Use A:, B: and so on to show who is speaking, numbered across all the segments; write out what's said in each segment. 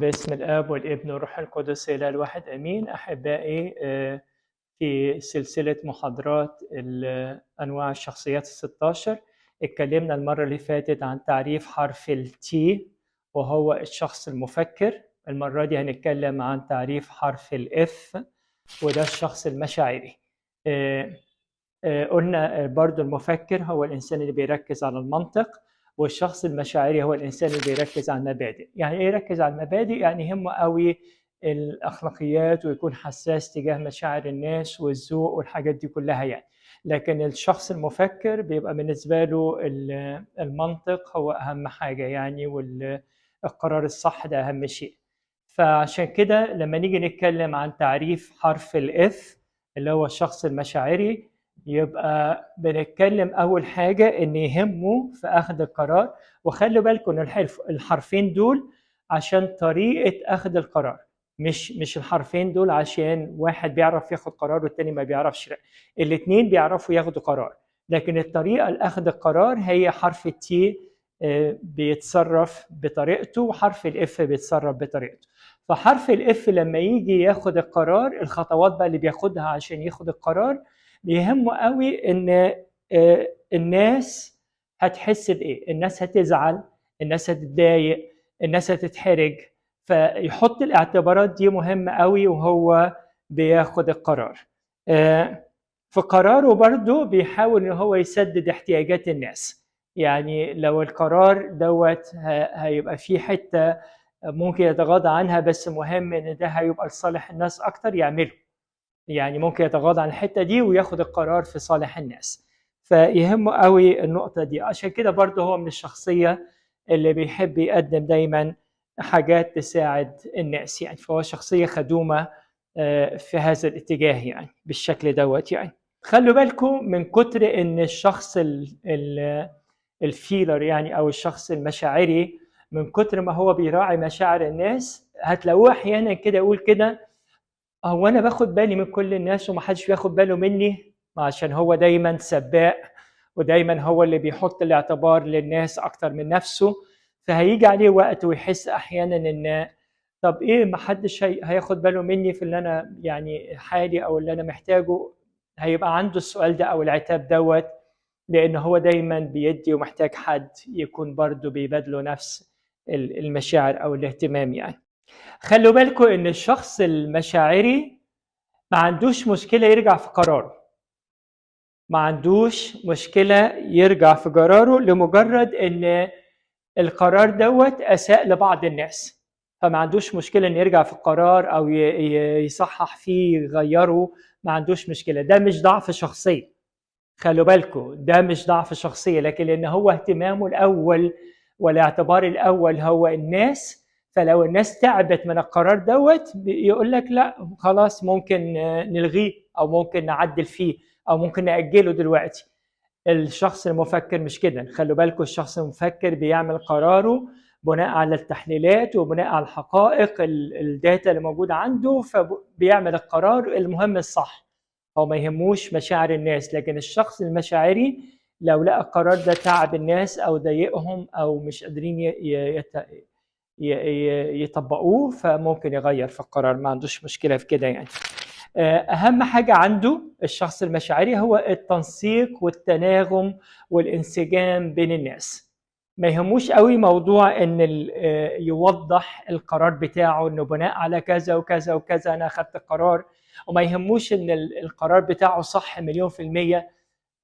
A: باسم الآب والابن والروح القدس إلى الواحد أمين. أحبائي، في سلسلة محاضرات أنواع الشخصيات 16 اتكلمنا المرة اللي فاتت عن تعريف حرف التي وهو الشخص المفكر. المرة دي هنتكلم عن تعريف حرف الإف وده الشخص المشاعري. قلنا برضو المفكر هو الإنسان اللي بيركز على المنطق، والشخص المشاعري هو الإنسان اللي بيركز على المبادئ. يعني إيه يركز على المبادئ؟ يعني يهمه قوي الأخلاقيات ويكون حساس تجاه مشاعر الناس والذوق والحاجات دي كلها يعني. لكن الشخص المفكر بيبقى بالنسبة له المنطق هو أهم حاجة يعني، والقرار الصح ده أهم شيء. فعشان كده لما نيجي نتكلم عن تعريف حرف الإف اللي هو الشخص المشاعري، يبقى بنتكلم أول حاجة إن يهمه في أخذ القرار. وخلوا بالكم إن الحرفين دول عشان طريقة أخذ القرار، مش الحرفين دول عشان واحد بيعرف ياخد قرار والتاني ما بيعرفش. الاتنين بيعرفوا ياخدوا قرار، لكن الطريقة لأخذ القرار هي حرف التي بيتصرف بطريقته وحرف الإف بيتصرف بطريقته. فحرف الإف لما يجي ياخد القرار، الخطوات بقى اللي بياخدها عشان ياخد القرار بيهمه قوي ان الناس هتحس بايه، الناس هتزعل، الناس هتتضايق، الناس هتتحرج. فيحط الاعتبارات دي مهمة قوي وهو بياخد القرار. في قراره برضو بيحاول ان هو يسدد احتياجات الناس. يعني لو القرار دوت هيبقى فيه حتة ممكن يتغاضى عنها، بس مهم ان ده هيبقى لصالح الناس اكتر يعمله. يعني ممكن يتغاضى عن الحتة دي وياخد القرار في صالح الناس. فيهمه قوي النقطة دي. عشان كده برضه هو من الشخصية اللي بيحب يقدم دايما حاجات تساعد الناس يعني. فهو شخصية خدومة في هذا الاتجاه يعني بالشكل دوت يعني. خلوا بالكم من كتر ان الشخص الفيلر يعني او الشخص المشاعري، من كتر ما هو بيراعي مشاعر الناس هتلاقوه احيانا كده يقول كده: هو انا باخد بالي من كل الناس ومحدش بياخد باله مني. عشان هو دايما سباق ودايما هو اللي بيحط الاعتبار للناس اكتر من نفسه. فهيجي عليه وقت ويحس احيانا ان طب ايه، محدش هياخد باله مني في اللي انا يعني حالي او اللي انا محتاجه. هيبقى عنده السؤال ده او العتاب دوت، لان هو دايما بيدي ومحتاج حد يكون برضه بيبادله نفس المشاعر او الاهتمام يعني. خلوا بالكم ان الشخص المشاعري ما عندوش مشكلة يرجع في قراره. ما عندوش مشكلة يرجع في قراره لمجرد ان القرار دوت اساء لبعض الناس. فما عندوش مشكلة ان يرجع في القرار او يصحح فيه يغيره. ما عندوش مشكلة. ده مش ضعف شخصية. خلوا بالكم ده مش ضعف شخصية، لكن لان هو اهتمامه الاول والاعتبار الاول هو الناس. فلو الناس تعبت من القرار دوت يقول لك لا خلاص ممكن نلغيه او ممكن نعدل فيه او ممكن نأجله دلوقتي. الشخص المفكر مش كده. خلوا بالكم الشخص المفكر بيعمل قراره بناء على التحليلات وبناء على الحقائق الداتا اللي موجودة عنده، فبيعمل القرار المهم الصح. هو ما يهموش مشاعر الناس. لكن الشخص المشاعري لو لقى القرار ده تعب الناس او ضايقهم او مش قادرين يطبقوه فممكن يغير في القرار. ما عندوش مشكلة في كده يعني. أهم حاجة عنده الشخص المشاعري هو التنسيق والتناغم والانسجام بين الناس. ما يهموش قوي موضوع ان يوضح القرار بتاعه انه بناء على كذا وكذا وكذا انا اخذت القرار. وما يهموش ان القرار بتاعه صح 100%.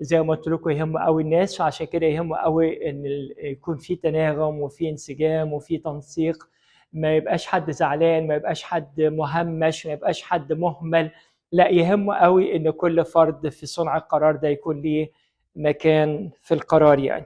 A: زي ما قلت لكم يهمه قوي الناس، وعشان كده يهمه قوي ان يكون في تناغم وفي انسجام وفي تنسيق. ما يبقاش حد زعلان، ما يبقاش حد مهمش، ما يبقاش حد مهمل. لا، يهمه قوي ان كل فرد في صنع القرار ده يكون ليه مكان في القرار يعني.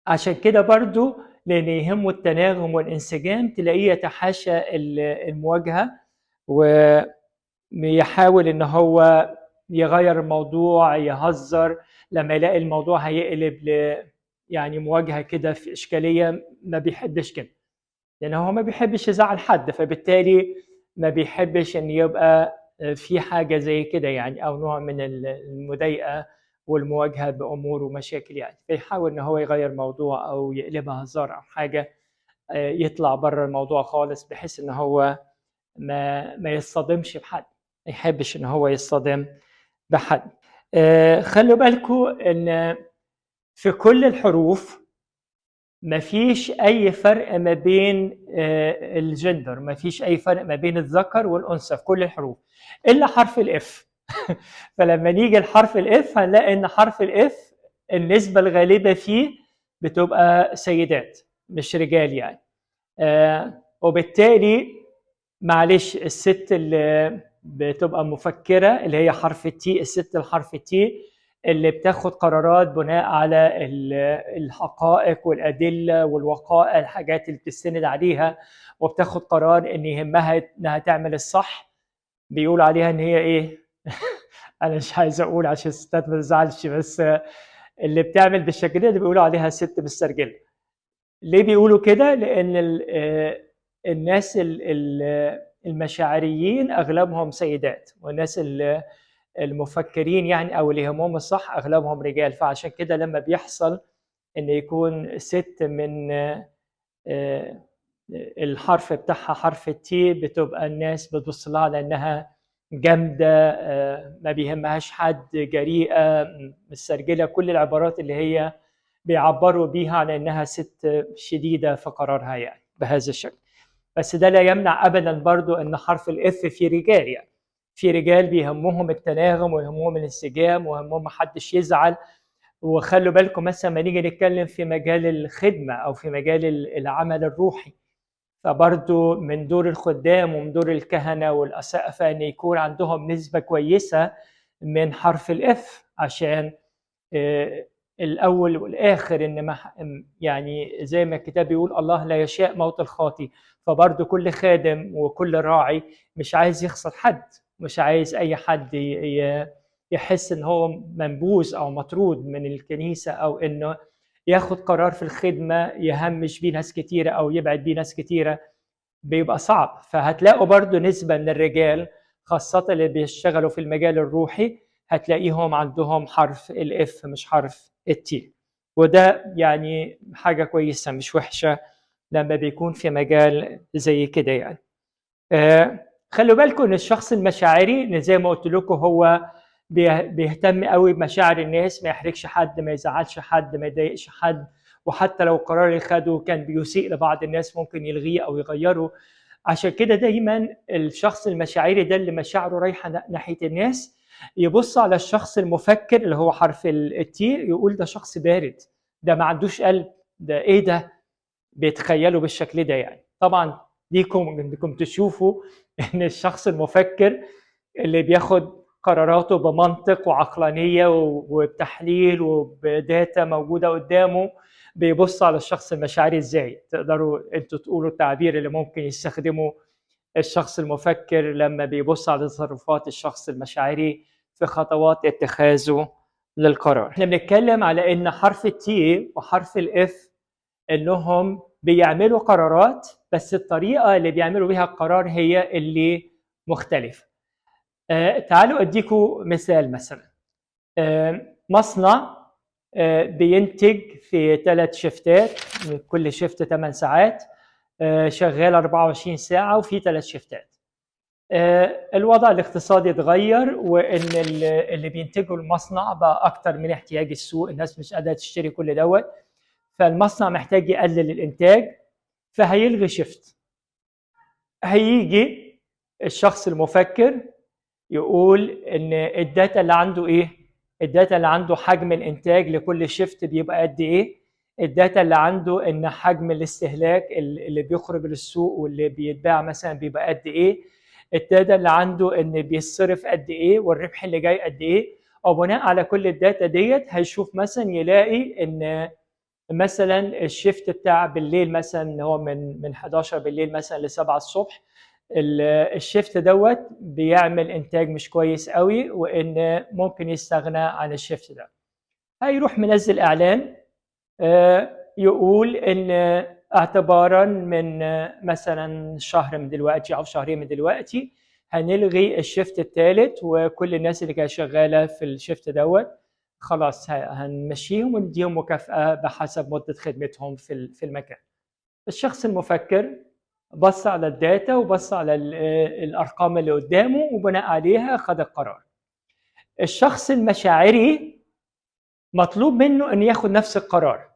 A: عشان كده برضو لان يهمه التناغم والانسجام تلاقيه يتحاشى المواجهة ويحاول ان هو يغير الموضوع، يهزر لما يلاقي الموضوع هيقلب يعني مواجهة كده في إشكالية. ما بيحبش كده لأن هو ما بيحبش يزعل حد، فبالتالي ما بيحبش أن يبقى في حاجة زي كده يعني، أو نوع من المضايقة والمواجهة بأمور ومشاكل يعني. فيحاول أن هو يغير موضوع أو يقلبها هزار أو حاجة يطلع بره الموضوع خالص، بحيث ان هو ما يصطدمش بحد، ما يحبش ان هو يصطدم بحد. خلوا بالكم ان في كل الحروف مفيش اي فرق ما بين الجندر، مفيش اي فرق ما بين الذكر والانثى في كل الحروف الا حرف الاف. فلما نيجي لحرف الاف هنلاقي ان حرف الاف النسبه الغالبه فيه بتبقى سيدات مش رجال يعني. وبالتالي معلش الست اللي بتبقى مفكره اللي هي حرف التي، الست الحرف التي اللي بتاخد قرارات بناء على الحقائق والادله والوقائع، الحاجات اللي بتستند عليها، وبتاخد قرار ان يهمها انها تعمل الصح، بيقول عليها ان هي ايه؟ انا مش عايز اقول عشان الستات ما تزعلش، بس اللي بتعمل بالشكل ده بيقولوا عليها ست مسترجله. ليه بيقولوا كده؟ لان الناس المشاعريين اغلبهم سيدات، والناس المفكرين يعني او اللي يهمهم الصح اغلبهم رجال. فعشان كده لما بيحصل ان يكون ست من الحرف بتاعها حرف التي، بتبقى الناس بتبص لها على انها جامده، ما بيهمهاش حد، جريئه، مسترجله، كل العبارات اللي هي بيعبروا بيها عن انها ست شديده في قرارها يعني بهذا الشكل. بس ده لا يمنع ابدا برضو ان حرف الاف في رجال، يعني في رجال بيهمهم التناغم ويهمهم الانسجام ويهمهم ما حدش يزعل. وخلوا بالكم مثلا ما نيجي نتكلم في مجال الخدمه او في مجال العمل الروحي، فبرضو من دور الخدام ومن دور الكهنه والاسقفه ان يكون عندهم نسبه كويسه من حرف الاف، عشان الاول والاخر ان يعني زي ما الكتاب بيقول الله لا يشاء موت الخاطي. فبرضه كل خادم وكل راعي مش عايز يخسر حد، مش عايز اي حد يحس ان هو منبوذ او مطرود من الكنيسه، او انه ياخد قرار في الخدمه يهمش بيه ناس كتيره او يبعد بيه ناس كتيره، بيبقى صعب. فهتلاقوا برضه نسبه من الرجال خاصه اللي بيشتغلوا في المجال الروحي هتلاقيهم عندهم حرف الاف مش حرف التي، وده يعني حاجه كويسه مش وحشه لما بيكون في مجال زي كده يعني. خلوا بالكم ان الشخص المشاعري زي ما قلت لكم هو بيهتم قوي بمشاعر الناس، ما يحرجش حد، ما يزعلش حد، ما يضايقش حد، وحتى لو القرار اللي خده كان بيسيء لبعض الناس ممكن يلغيه او يغيره. عشان كده دايما الشخص المشاعري ده اللي مشاعره رايحه ناحيه الناس يبص على الشخص المفكر اللي هو حرف التي، يقول ده شخص بارد، ده ما عندوش قلب، ده ايه ده، بيتخيلوا بالشكل ده يعني. طبعا ليكم انكم تشوفوا ان الشخص المفكر اللي بياخد قراراته بمنطق وعقلانيه وبتحليل وبداتا موجوده قدامه بيبص على الشخص المشاعري ازاي. تقدروا انتوا تقولوا التعبير اللي ممكن يستخدمه الشخص المفكر لما بيبص على تصرفات الشخص المشاعري في خطوات اتخاذه للقرار. احنا بنتكلم على ان حرف التي وحرف الاف انهم بيعملوا قرارات، بس الطريقه اللي بيعملوا بيها القرار هي اللي مختلفه. تعالوا اديكم مثال. مثلا مصنع بينتج في 3 شيفتات، كل شيفت 8 ساعات، شغال 24 ساعه وفي 3 شيفتات. الوضع الاقتصادي اتغير، وان اللي بينتجوا المصنع بقى اكتر من احتياج السوق، الناس مش قادره تشتري كل دوت، فالمصنع محتاج يقلل الانتاج، فهيلغي شيفت. هيجي الشخص المفكر يقول ان الداتا اللي عنده ايه؟ الداتا اللي عنده حجم الانتاج لكل شيفت بيبقى قد ايه؟ الداتا اللي عنده ان حجم الاستهلاك اللي بيخرج للسوق واللي بيتباع مثلا بيبقى قد ايه؟ الداتا اللي عنده ان بيصرف قد ايه والربح اللي جاي قد ايه؟ وبناء على كل الداتا ديت هيشوف مثلا يلاقي ان مثلا الشيفت بتاع بالليل مثلا هو من 11 بالليل مثلا ل 7 الصبح، الشيفت دوت بيعمل انتاج مش كويس قوي، وان ممكن يستغنى عن الشيفت ده. هيروح منزل اعلان يقول ان اعتبارا من مثلا شهر من دلوقتي او شهرين من دلوقتي هنلغي الشيفت الثالث، وكل الناس اللي كانت شغاله في الشيفت دوت خلاص هنمشيهم ونديهم مكافاه بحسب مده خدمتهم في المكان. الشخص المفكر بص على الداتا وبص على الأرقام اللي قدامه وبناء عليها خد القرار. الشخص المشاعري مطلوب منه أن ياخد نفس القرار،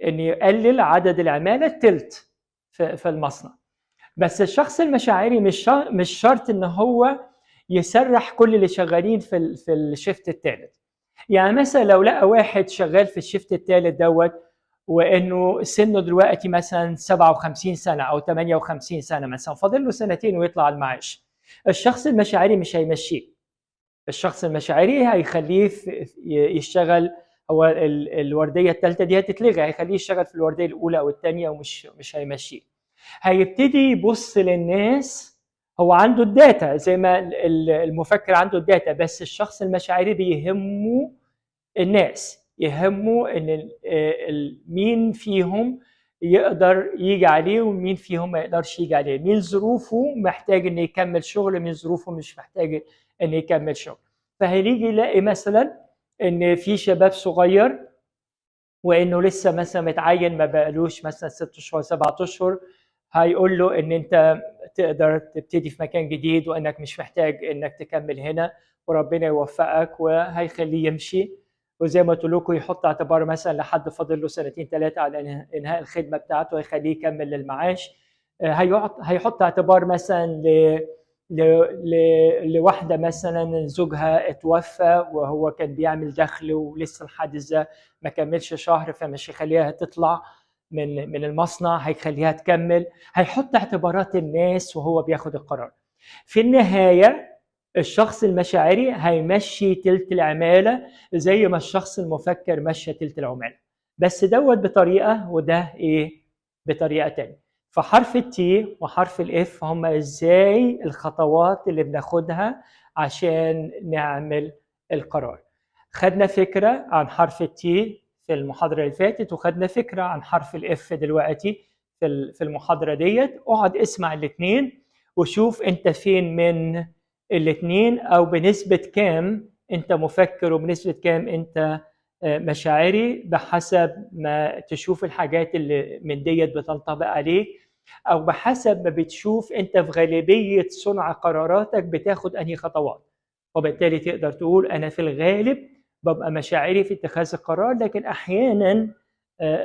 A: أن يقلل عدد العمالة التلت في المصنع. بس الشخص المشاعري مش شرط أن هو يسرح كل اللي شغالين في الشيفت الثالث. يعني مثلا لو لقى واحد شغال في الشيفت الثالث دوت وانه سنه دلوقتي مثلا 57 سنه او 58 سنه مثلا، فاضل له سنتين ويطلع على المعاش، الشخص المشاعري مش هيمشيه. الشخص المشاعري هيخليه يشتغل، هو الورديه الثالثه دي هتتلغي، هيخليه يشتغل في الورديه الاولى او الثانيه ومش هيمشيه. هيبتدي يبص للناس، هو عنده الداتا زي ما المفكر عنده الداتا، بس الشخص المشاعري بيهمه الناس، يهمه ان مين فيهم يقدر يجي عليه ومين فيهم ما يقدرش يجي عليه، مين ظروفه محتاج ان يكمل شغل، مين ظروفه مش محتاج ان يكمل شغل. فهيجي يلاقي مثلا ان في شباب صغير وانه لسه مثلا متعين ما بقالوش مثلا 6 شهور 7 اشهر، هيقول له ان انت تقدر تبتدي في مكان جديد وانك مش محتاج انك تكمل هنا وربنا يوفقك، وهيخليه يمشي. وزي ما قلت لكم يحط اعتبار مثلا لحد فاضل له 2 3 على انهاء الخدمه بتاعته هيخليه يكمل للمعاش. هيحط اعتبار مثلا لواحده مثلا زوجها اتوفى وهو كان بيعمل دخل ولسه الحادث ده ما كملش شهر، فمش هيخليها تطلع من المصنع، هيخليها تكمل. هيحط اعتبارات الناس وهو بياخد القرار. في النهايه الشخص المشاعري هيمشي تلت العماله زي ما الشخص المفكر مشى تلت العماله، بس دوت بطريقه وده بطريقه تانية. فحرف التي وحرف الاف هم ازاي الخطوات اللي بناخدها عشان نعمل القرار. خدنا فكره عن حرف التي في المحاضره اللي فاتت، وخدنا فكره عن حرف الاف دلوقتي في المحاضره ديت. اقعد اسمع الاثنين وشوف انت فين من الاثنين، او بنسبه كام انت مفكر وبنسبه كام انت مشاعري، بحسب ما تشوف الحاجات اللي من ديت بتنطبق عليك، او بحسب ما بتشوف انت في غالبيه صنع قراراتك بتاخد انهي خطوات. وبالتالي تقدر تقول انا في الغالب ببقى مشاعري في اتخاذ القرار، لكن احيانا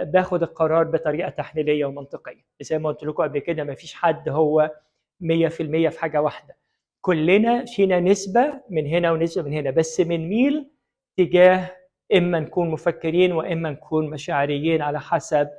A: باخد القرار بطريقه تحليليه ومنطقيه. زي ما قلت لكم قبل كده مفيش حد هو 100% في حاجه واحده، كلنا فينا نسبه من هنا ونسبه من هنا، بس بنميل تجاه اما نكون مفكرين واما نكون مشاعريين على حسب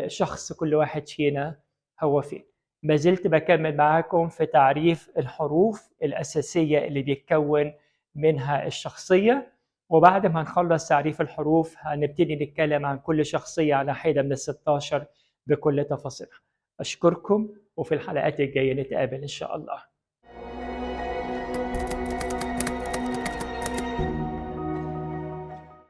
A: شخص كل واحد فينا هو فين. ما زلت بكمل معاكم في تعريف الحروف الأساسية اللي بيتكون منها الشخصية، وبعد ما نخلص تعريف الحروف هنبتدي نتكلم عن كل شخصية على حدة من 16 بكل تفاصيلها. أشكركم، وفي الحلقات الجاية نتقابل إن شاء الله.